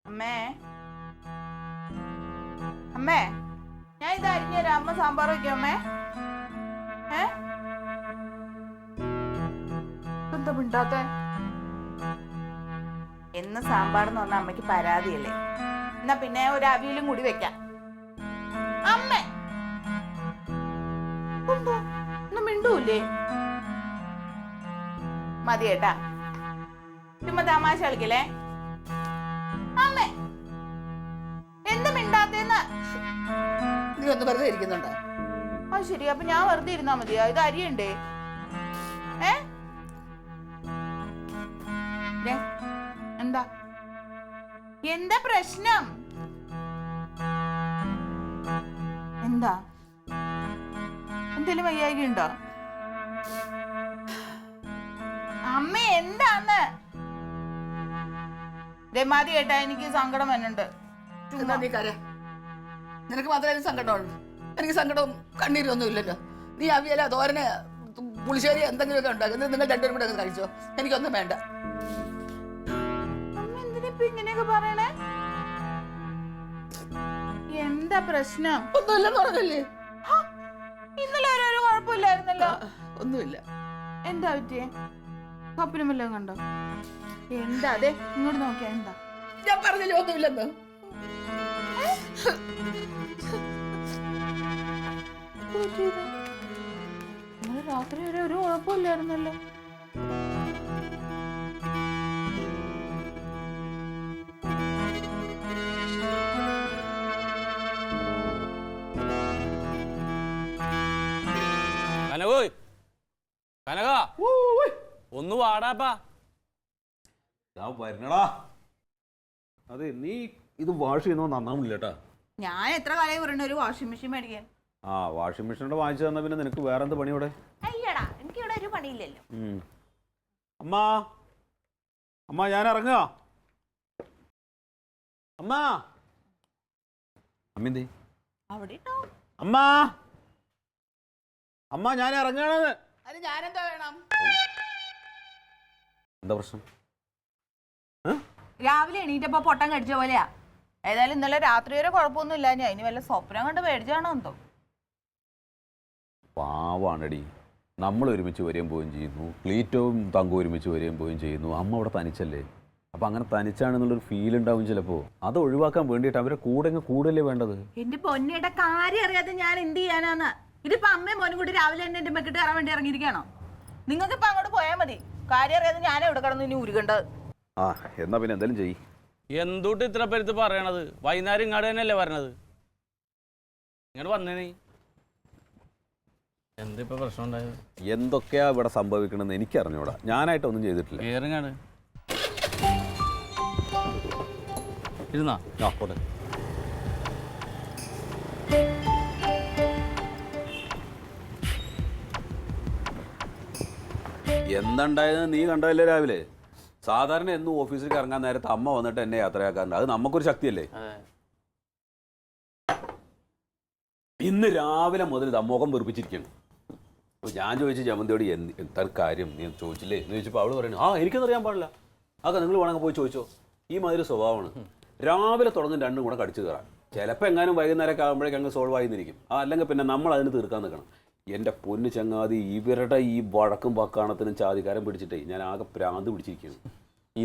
അമ്മേ അമ്മേ ഞാൻ ഇത് അരിഞ്ഞുതരാം. അമ്മ സാമ്പാർ വയ്ക്കും അമ്മേ. എന്താ മിണ്ടാത്ത? എന്ന് സാമ്പാറെന്ന് പറഞ്ഞ അമ്മയ്ക്ക് പരാതിയല്ലേ? എന്നാ പിന്നെ ഒരു അവിയലും കൂടി വെക്കാം. അമ്മേ ഒന്നും മിണ്ടൂല്ലേ? മതി കേട്ടാ, ചുമ്മാ തമാശ കളിക്കല്ലേ. അമ്മേ എന്ത് മിണ്ടാത്തേന്ന്? നീ ഒന്ന് വെറുതെ ഇരിക്കുന്നുണ്ടോ? അത് ശരി, അപ്പൊ ഞാൻ വെറുതെ ഇരുന്നാ മതിയാ? ഇത് അരിയുണ്ടേ. എന്താ എന്താ പ്രശ്നം? എന്താ എന്തേലും വയ്യായിക ഉണ്ടോ? അമ്മ എന്താന്ന്? മതി കേട്ടാ, എനിക്ക് സങ്കടം വരുന്നുണ്ട്. എന്താ നീ കാര്യം? നിനക്ക് മാത്രമേ സങ്കടമുള്ളൂ. എനിക്ക് സങ്കടവും കണ്ണീരും ഒന്നും ഇല്ലല്ലോ. നീ അവിയല തോരന് പുളിശ്ശേരി എന്തെങ്കിലുമൊക്കെ ഉണ്ടാക്കുന്നത് നിങ്ങൾ രണ്ടുപേരും കൂടെ ഒന്ന് കഴിച്ചോ. എനിക്കൊന്നും വേണ്ട. ഇങ്ങനെയൊക്കെ പറയണേ? എന്താ പ്രശ്നം? ഒന്നുമില്ലെന്ന് പറഞ്ഞല്ലേ? ഇന്നലെ ഒരു കുഴപ്പമില്ലായിരുന്നല്ലോ. ഒന്നുമില്ല. എന്താ പറ്റിയേ? കപ്പിനും വല്ലതും കണ്ടോ? എന്താ അതെ ഇങ്ങോട്ട് നോക്കിയാ? എന്താ ഞാൻ പറഞ്ഞില്ലേ ഒന്നുമില്ലെന്ന്? രാത്രി വരെ ഒരു കുഴപ്പമില്ലായിരുന്നല്ലോ. കനക ഒന്ന് വാടാപ്പാ. വരണടാ. അതെ, നീ ഇത് വാഷ് ചെയ്യുന്നോ നന്നാവില്ല കേട്ടാ. ഞാൻ എത്ര കാലമായി പറയണ ഒരു വാഷിംഗ് മെഷീൻ മേടിക്കാൻ. ആ വാഷിംഗ് മെഷീനോട് വാങ്ങിച്ചു തന്നാ പിന്നെ നിനക്ക് വേറെ എന്ത് പണി ഇവിടെ? അയ്യടാ, എനിക്ക് ഇവിടെ ഒരു പണിയില്ലല്ലോ. അമ്മ അമ്മ ഞാൻ ഇറങ്ങുക. അമ്മ അമ്മ അവിടെ അമ്മ അമ്മ ഞാൻ ഇറങ്ങാണെന്ന്. അതിന് ഞാനെന്താ വേണം? എന്താ പ്രശ്നം? രാവിലെ എണീറ്റപ്പോ പൊട്ടം കടിച്ച പോലെയാ. ഏതായാലും ഇന്നലെ രാത്രി വരെ കുഴപ്പമൊന്നും ഇല്ല. ഞാൻ ഇനി വല്ല സ്വപ്നം കണ്ട് മേടിച്ചാണോ എന്തോ. പാവാണടി. നമ്മൾ ഒരുമിച്ച് വരികയും പോവുകയും ചെയ്യുന്നു, ക്ലീറ്റവും തങ്കും ഒരുമിച്ച് വരികയും പോവുകയും ചെയ്യുന്നു. അമ്മ അവിടെ തനിച്ചല്ലേ? അപ്പം അങ്ങനെ തനിച്ചാണെന്നുള്ളൊരു ഫീൽ ഉണ്ടാവും ചിലപ്പോൾ. അത് ഒഴിവാക്കാൻ വേണ്ടിയിട്ട് അവരെ കൂടെ കൂടല്ലേ വേണ്ടത്? എന്റെ പൊന്നിയുടെ കാര്യം അറിയാതെ ഞാൻ എന്ത് ചെയ്യാനാന്ന്? ഇതിപ്പോ അമ്മയും മോനും കൂടി രാവിലെ തന്നെ എന്റെ മെക്കിട്ട് കയറാൻ വേണ്ടി ഇറങ്ങിയിരിക്കുകയാണോ? നിങ്ങൾക്ക് ഇപ്പൊ അങ്ങോട്ട് പോയാൽ മതി. കാര്യം അറിയാതെ ഞാൻ എവിടെ കിടന്നു ഇനി ഉരുകേണ്ടത്? ആ എന്നാ പിന്നെ എന്തായാലും ചെയ്യ്. എന്തുട്ട് ഇത്ര പേരുത്ത് പറയണത്? വൈകുന്നേരം ഇങ്ങോട്ട് തന്നെയല്ലേ പറഞ്ഞത്. ഇങ്ങോട്ട് വന്നേ. നീ എന്തിപ്പോ പ്രശ്നം ഉണ്ടായത്? എന്തൊക്കെയാ ഇവിടെ സംഭവിക്കണമെന്ന് എനിക്കറിഞ്ഞൂടാ. ഞാനായിട്ടൊന്നും ചെയ്തിട്ടില്ല. ഏറിങ്ങാട് ഇരുന്നാ പോട്ടെ. എന്തുണ്ടായത് നീ കണ്ടതല്ലേ രാവിലെ? സാധാരണ എന്നും ഓഫീസിലേക്ക് ഇറങ്ങാൻ നേരത്തെ അമ്മ വന്നിട്ട് എന്നെ യാത്രയാക്കാറുണ്ട്. അത് നമുക്കൊരു ശക്തിയല്ലേ? ഇന്ന് രാവിലെ മുതൽ ഇത് മുഖം വെറുപ്പിച്ചിരിക്കണം. അപ്പോൾ ഞാൻ ചോദിച്ചു ജമന്തിയോട് എന്താ കാര്യം നീ ചോദിച്ചില്ലേ എന്ന് ചോദിച്ചപ്പോൾ അവള് പറയുന്നു, എനിക്കൊന്നും പാടില്ല. അതൊക്കെ നിങ്ങൾ വേണമെങ്കിൽ പോയി ചോദിച്ചോ. ഈ മാതിരി സ്വഭാവമാണ്. രാവിലെ തുടങ്ങും രണ്ടും കൂടെ കടിച്ചു കയറാൻ. ചിലപ്പോൾ എങ്ങാനും വൈകുന്നേരമൊക്കെ ആകുമ്പോഴേക്കും അങ്ങ് സോൾവ് ആയിരിക്കും. അല്ലെങ്കിൽ പിന്നെ നമ്മൾ അതിന് തീർക്കാൻ നിൽക്കണം. എൻ്റെ പൊന്ന് ചങ്ങാതി, ഇവരുടെ ഈ വഴക്കും വക്കാണത്തിനും ചാതിക്കാരം പിടിച്ചിട്ടേ ഞാൻ ആകെ പ്രാന്ത് പിടിച്ചിരിക്കുകയാണ്.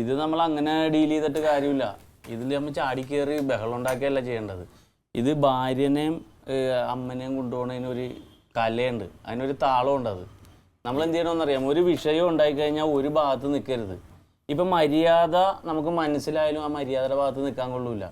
ഇത് നമ്മൾ അങ്ങനെ ഡീൽ ചെയ്തിട്ട് കാര്യമില്ല. ഇതിൽ നമ്മൾ ചാടിക്കേറി ബഹളം ഉണ്ടാക്കിയല്ല ചെയ്യേണ്ടത്. ഇത് ഭാര്യനെയും അമ്മനെയും കൊണ്ടുപോകുന്നതിനൊരു കലയുണ്ട്, അതിനൊരു താളമുണ്ട്. അത് നമ്മൾ എന്ത് ചെയ്യണമെന്നറിയാം? ഒരു വിഷയം ഉണ്ടായിക്കഴിഞ്ഞാൽ ഒരു ഭാഗത്ത് നിൽക്കരുത്. ഇപ്പം മര്യാദ നമുക്ക് മനസ്സിലായാലും ആ മര്യാദയുടെ ഭാഗത്ത് നിൽക്കാൻ കൊള്ളൂല.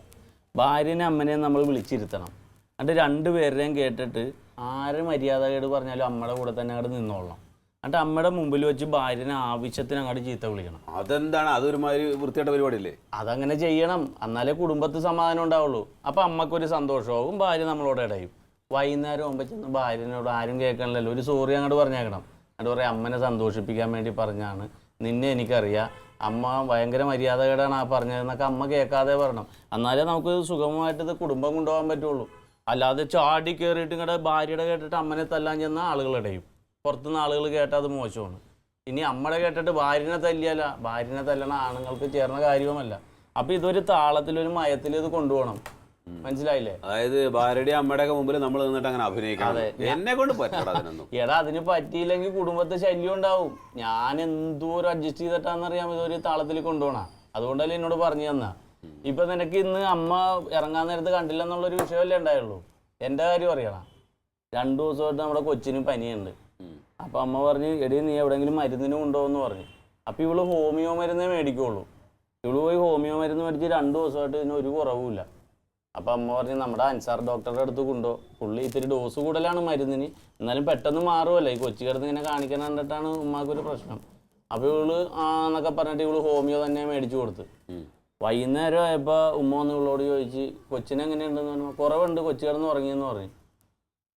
ഭാര്യനെ അമ്മനെയും നമ്മൾ വിളിച്ചിരുത്തണം. എന്നിട്ട് രണ്ടുപേരുടെയും കേട്ടിട്ട് ആര് മര്യാദകേട് പറഞ്ഞാലും അമ്മയുടെ കൂടെ തന്നെ അങ്ങോട്ട് നിന്നോളണം. എന്നിട്ട് അമ്മയുടെ മുമ്പിൽ വെച്ച് ഭാര്യനെ ആവശ്യത്തിന് അങ്ങോട്ട് ചീത്ത വിളിക്കണം. അതെന്താണ്? അതൊരുമാതിരി വൃത്തിയായിട്ട പരിപാടിയല്ലേ? അതങ്ങനെ ചെയ്യണം, എന്നാലേ കുടുംബത്തിൽ സമാധാനം ഉണ്ടാവുള്ളൂ. അപ്പം അമ്മക്കൊരു സന്തോഷമാവും, ഭാര്യ നമ്മളോട് ഇടയും. വൈകുന്നേരം ആകുമ്പോൾ ചെന്ന് ഭാര്യനോട് ആരും കേൾക്കണമല്ലോ, ഒരു സോറി അങ്ങോട്ട് പറഞ്ഞേക്കണം. എന്നിട്ട് പറയാം, അമ്മനെ സന്തോഷിപ്പിക്കാൻ വേണ്ടി പറഞ്ഞാണ്, നിന്നെ എനിക്കറിയാം, അമ്മ ഭയങ്കര മര്യാദകേടാണ് ആ പറഞ്ഞതെന്നൊക്കെ അമ്മ കേൾക്കാതെ പറയണം. എന്നാലേ നമുക്ക് സുഗമമായിട്ട് ഇത് കുടുംബം കൊണ്ടുപോകാൻ പറ്റുള്ളൂ. അല്ലാതെ ചാടി കയറിയിട്ട് ഇങ്ങോട്ട് ഭാര്യയുടെ കേട്ടിട്ട് അമ്മനെ തല്ലാൻ ചെന്ന ആളുകളിടയും. പുറത്തുനിന്ന് ആളുകൾ കേട്ടാൽ അത് മോശമാണ്. ഇനി അമ്മയുടെ കേട്ടിട്ട് ഭാര്യനെ തല്ലിയല്ല, ഭാര്യനെ തല്ലണ ആണുങ്ങൾക്ക് ചേർന്ന കാര്യവുമല്ല. അപ്പൊ ഇതൊരു താളത്തിലൊരു മയത്തിൽ ഇത് കൊണ്ടുപോകണം. മനസ്സിലായില്ലേ? അതായത് ഭാര്യയുടെ അമ്മയുടെ ഒക്കെ മുമ്പിൽ നമ്മൾ നിന്നിട്ട് അങ്ങനെ അഭിനയിക്കണം. എന്നെ കൊണ്ട് പറ്റണം അതിനൊന്നും. എടാ അതിന് പറ്റിയില്ലെങ്കിൽ കുടുംബത്തെ ശല്യം ഉണ്ടാവും. ഞാൻ എന്തോരം അഡ്ജസ്റ്റ് ചെയ്തിട്ടാന്നറിയാം ഇതൊരു താളത്തിൽ കൊണ്ടുപോകണം. അതുകൊണ്ടല്ലേ എന്നോട് പറഞ്ഞു തന്നാ. ഇപ്പൊ നിനക്ക് ഇന്ന് അമ്മ ഇറങ്ങാൻ നേരത്ത് കണ്ടില്ല എന്നുള്ളൊരു വിഷയമല്ലേ ഉണ്ടായുള്ളൂ. എൻ്റെ കാര്യം അറിയണം. 2 ദിവസമായിട്ട് നമ്മുടെ കൊച്ചിന് പനിയുണ്ട്. അപ്പൊ അമ്മ പറഞ്ഞു എടീ നീ എവിടെയെങ്കിലും മരുന്നിന് കൊണ്ടുപോകുമെന്ന് പറഞ്ഞു. അപ്പൊ ഇവള് ഹോമിയോ മരുന്നേ മേടിക്കുള്ളൂ. ഇവള് പോയി ഹോമിയോ മരുന്ന് മേടിച്ച് 2 ദിവസമായിട്ട് ഇതിന് ഒരു കുറവുമില്ല. അപ്പം അമ്മ പറഞ്ഞു നമ്മുടെ അൻസാർ ഡോക്ടറുടെ അടുത്ത് കൊണ്ടുപോകും. പുള്ളി ഇത്തിരി ഡോസ് കൂടുതലാണ് മരുന്നിന്, എന്നാലും പെട്ടെന്ന് മാറുമല്ലോ. ഈ കൊച്ചി കിടന്ന് ഇങ്ങനെ കാണിക്കാൻ കണ്ടിട്ടാണ് ഉമ്മാക്കൊരു പ്രശ്നം. അപ്പോൾ ഇവള് എന്നൊക്കെ പറഞ്ഞിട്ട് ഇവള് ഹോമിയോ തന്നെ മേടിച്ചു കൊടുത്ത്. വൈകുന്നേരം ആയപ്പോൾ ഉമ്മ വന്ന് ഇവളോട് ചോദിച്ച് കൊച്ചിനെങ്ങനെയുണ്ടെന്ന് പറഞ്ഞു. കുറവുണ്ട്, കൊച്ചി കിടന്ന് ഉറങ്ങിയെന്ന് പറഞ്ഞു.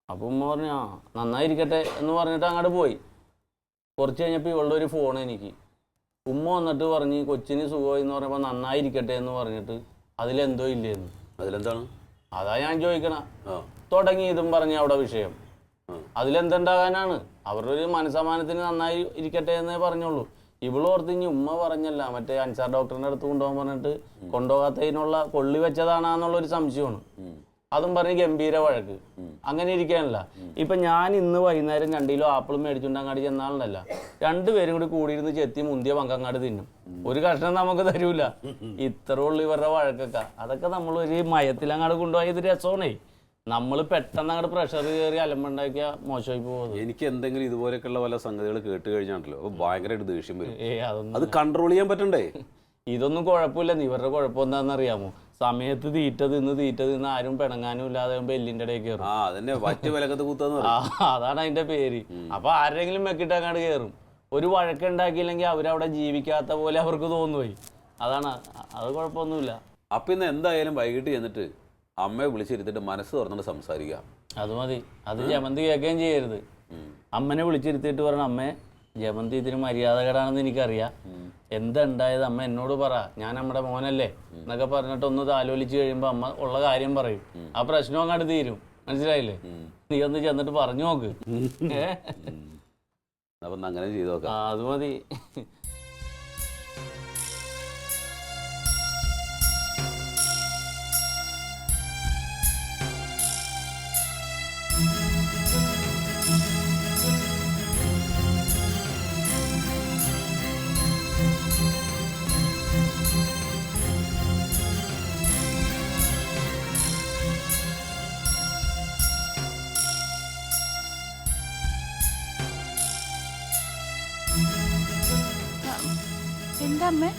അപ്പോൾ ഉമ്മ പറഞ്ഞു നന്നായിരിക്കട്ടെ എന്ന് പറഞ്ഞിട്ട് അങ്ങോട്ട് പോയി. കുറച്ച് കഴിഞ്ഞപ്പോൾ ഇവളുടെ ഒരു ഫോൺ എനിക്ക്. ഉമ്മ വന്നിട്ട് പറഞ്ഞ് കൊച്ചിന് സുഖമായി എന്ന് പറഞ്ഞപ്പോൾ നന്നായിരിക്കട്ടെ എന്ന് പറഞ്ഞിട്ട് അതിലെന്തോ ഇല്ലേന്ന്. അതിലെന്താണ്? അതാ ഞാൻ ചോദിക്കണ. തുടങ്ങി ഇതും പറഞ്ഞ അവിടെ വിഷയം. അതിലെന്തുണ്ടാകാനാണ്? അവരുടെ ഒരു മനസ്സമാനത്തിന് നന്നായി ഇരിക്കട്ടെ എന്നേ പറഞ്ഞുള്ളൂ. ഇവള് ഓർത്തിഞ്ഞ് ഉമ്മ പറഞ്ഞല്ല മറ്റേ അൻസാർ ഡോക്ടറിന്റെ അടുത്ത് കൊണ്ടുപോകാൻ പറഞ്ഞിട്ട് കൊണ്ടുപോകാത്തതിനുള്ള കൊള്ളി വെച്ചതാണെന്നുള്ളൊരു സംശയമാണ്. അതും പറഞ്ഞ് ഗംഭീര വഴക്ക്. അങ്ങനെ ഇരിക്കാനല്ല. ഇപ്പൊ ഞാൻ ഇന്ന് വൈകുന്നേരം 2 കിലോ ആപ്പിളും മേടിച്ചുകൊണ്ട് അങ്ങാടി ചെന്നാളുണ്ടല്ല, 2 പേരും കൂടി കൂടിയിരുന്ന് ചെത്തി മുന്തിയ പങ്കങ്ങാട് തിന്നും. ഒരു കഷ്ണം നമുക്ക് തരൂല. ഇത്ര ഉള്ളു ഇവരുടെ വഴക്കൊക്കെ. അതൊക്കെ നമ്മളൊരു മയത്തിലങ്ങാട് കൊണ്ടുപോയത് രസമാണേ. നമ്മൾ പെട്ടെന്ന് അങ്ങോട്ട് പ്രഷർ കയറി അലമ്പുണ്ടാക്കിയാൽ മോശമായി പോകുന്നത്. എനിക്ക് എന്തെങ്കിലും ഇതുപോലെയൊക്കെയുള്ള പല സംഗതികൾ കേട്ട് കഴിഞ്ഞാണല്ലോ അപ്പൊ ഭയങ്കരമായിട്ട് ദേഷ്യം വരും. അതൊന്നും അത് കൺട്രോൾ ചെയ്യാൻ പറ്റണ്ടേ? ഇതൊന്നും കുഴപ്പമില്ല. ഇവരുടെ കുഴപ്പം എന്താണെന്ന് അറിയാമോ? സമയത്ത് തീറ്റ തിന്ന് ആരും പിണങ്ങാനും ഇല്ലാതെ എല്ലിന്റെ ഇടയിൽ കയറും. അതാണ് അതിന്റെ പേര്. അപ്പൊ ആരെങ്കിലും മെക്കിട്ട് അങ്ങോട്ട് കയറും. ഒരു വഴക്കുണ്ടാക്കിയില്ലെങ്കിൽ അവരവിടെ ജീവിക്കാത്ത പോലെ അവർക്ക് തോന്നുപോയി. അതാണ്. അത് കുഴപ്പമൊന്നുമില്ല. അപ്പൊ ഇന്ന് എന്തായാലും വൈകിട്ട് ചെന്നിട്ട് അമ്മയെ വിളിച്ചിരുത്തിട്ട് മനസ്സ് തുറന്നിട്ട് സംസാരിക്കാം. അത് മതി. അത് ജമന്തി കേൾക്കുകയും ചെയ്യരുത്. അമ്മനെ വിളിച്ചിരുത്തിയിട്ട് പറഞ്ഞ അമ്മേ ജമന്തി ഇതിന് മര്യാദകേടാണെന്ന് എനിക്കറിയാം. എന്തുണ്ടായത് അമ്മ എന്നോട് പറ, ഞാൻ നമ്മുടെ മോനല്ലേ എന്നൊക്കെ പറഞ്ഞിട്ട് ഒന്ന് താലോലിച്ച് കഴിയുമ്പോ അമ്മ ഉള്ള കാര്യം പറയും. ആ പ്രശ്നം അങ്ങോട്ട് തീരും. മനസ്സിലായില്ലേ? നീ ഒന്ന് ചെന്നിട്ട് പറഞ്ഞു നോക്ക്. അങ്ങനെ ചെയ്തു നോക്കാം. അത് മതി. എന്താ അമ്മേ?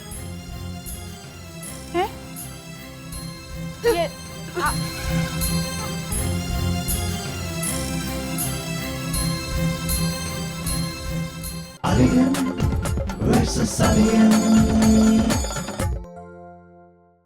Alien versus Alien.